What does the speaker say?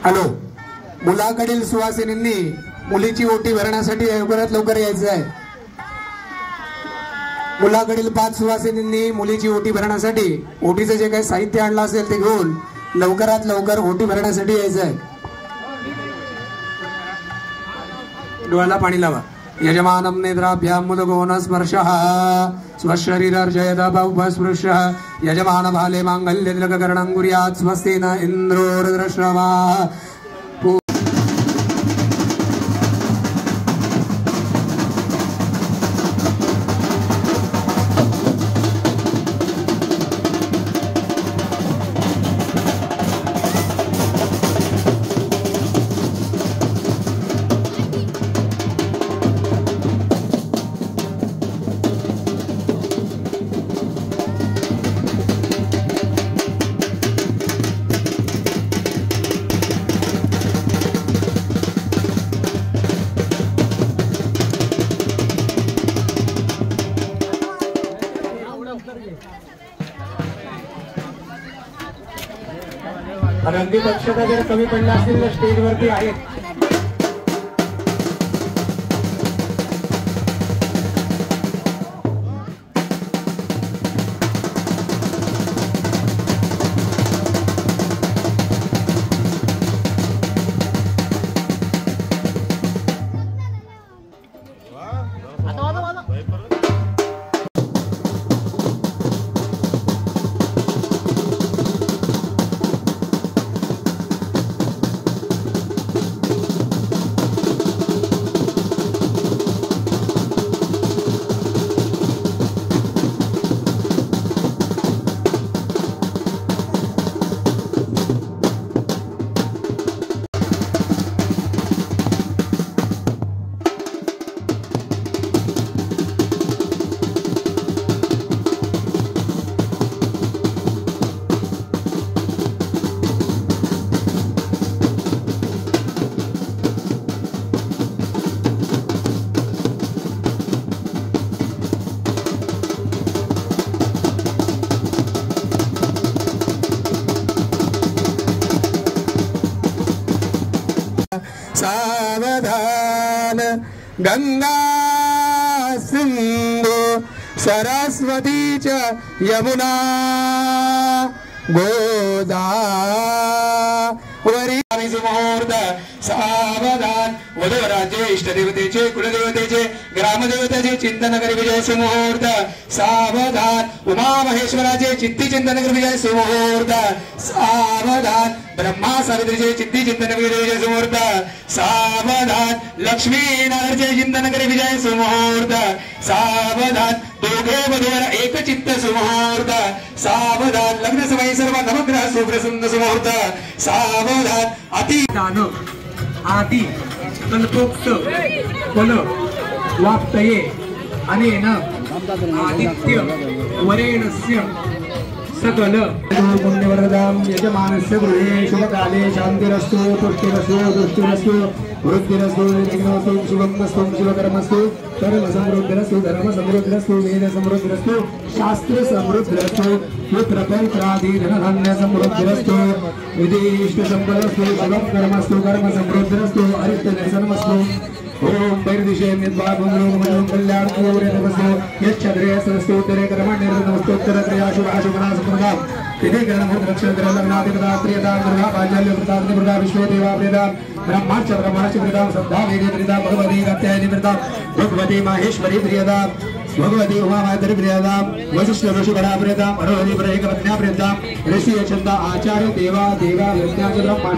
Hello, मुलाकडील सुवासिनींनी मुलीची ओटी भरण्यासाठी लवकरात लवकर यायचं आहे। मुलाकडील 5 सुवासिनींनी मुलीची ओटी भरण्यासाठी ओटीचं जे काही साहित्य आणलं असेल ते घेऊन लवकरात लवकर ओटी भरण्यासाठी यायचं आहे। डोळ्याला पाणी लावा। यजमानं नेत्राभ्याम मुदगोन स्पर्शः स्वशरीरर्जयदा बहुस्पृशः यजमान भाले मांगल्य तिलककर्णं कुर्यात् स्वस्ति न इन्द्रो रुद्रश्रवा। रंगी पक्षता जर कमी पडला असेल तर स्टेज वरती आहेत। सावधान गंगा सिंधु सरस्वती च यमुना गोदावरी। मुहूर्त सावधान वधूवराचे इष्टदेवतेचे कुलदेवतेचे ग्रामदेवतेचे चिंतन करी विजय सुमुहूर्त सावधान। उमा महेश्वराचे चित्ती चिंतन करी विजय सुमुहूर्त सावधान। ब्रह्मा सावित्रीचे चित्ती चिंतन करी विजय सुमुहूर्त सावधान। लक्ष्मी नारायणचे चिंतन करी विजय सुमुहूर्त सावधान। दोघे वधूवर एक चित्त सुमुहूर्त सावधान। लग्न समय सर्व नवग्रह सुप्रसन्न सुमुहूर्त सावधान। अति दान आदि कल्पोक्त फल वाप्तये अनेन आदित्य वरेणस्य सकल पुण्यवरदां यजमानस्य गृहे शुभकाले शान्तिरस्तु पुष्टिरस्तु दृष्टिरस्तु वृद्धिरस्तु विघ्नस्तु शुभमस्तु शुभकर्मस्तु कर्मसमृद्धिरस्तु धर्मसमृद्धिरस्तु वेदसमृद्धिरस्तु शास्त्रसमृद्धिरस्तु पुत्रपौत्रादि धनधान्य समृद्धिरस्तु विधिष्टसम्पदस्तु शुभं कर्मस्तु कर्मसमृद्धिरस्तु अरिष्टदर्शनमस्तु। ओम वैर्दिशे निद्वाभुमलोकमलं कल्याणपूर्णमस्तु यच्छद्रेयस्तु उत्तरे कर्मण्यर्नमस्तोत्तर क्रियाशुभाशुभनासप्रदां विधिकरणमुद्रक्षत्रलग्नादिपदात्रियतां दुर्गा पाञ्चल्यप्रदां विश्वदेवाप्रियतां ब्रह्माच्च ब्रह्माच्च प्रियतां श्रद्धा वेदे प्रियतां भगवती कात्यायनी प्रियतां भगवती माहेश्वरी प्रियतां भगवती उमामातरि प्रियतां वसिष्ठ ऋषिगणा प्रियतां अरोहरि प्रियकपत्न्या प्रियतां ऋषि छन्द आचार्य देवा देवा यज्ञाच ब्रह्मा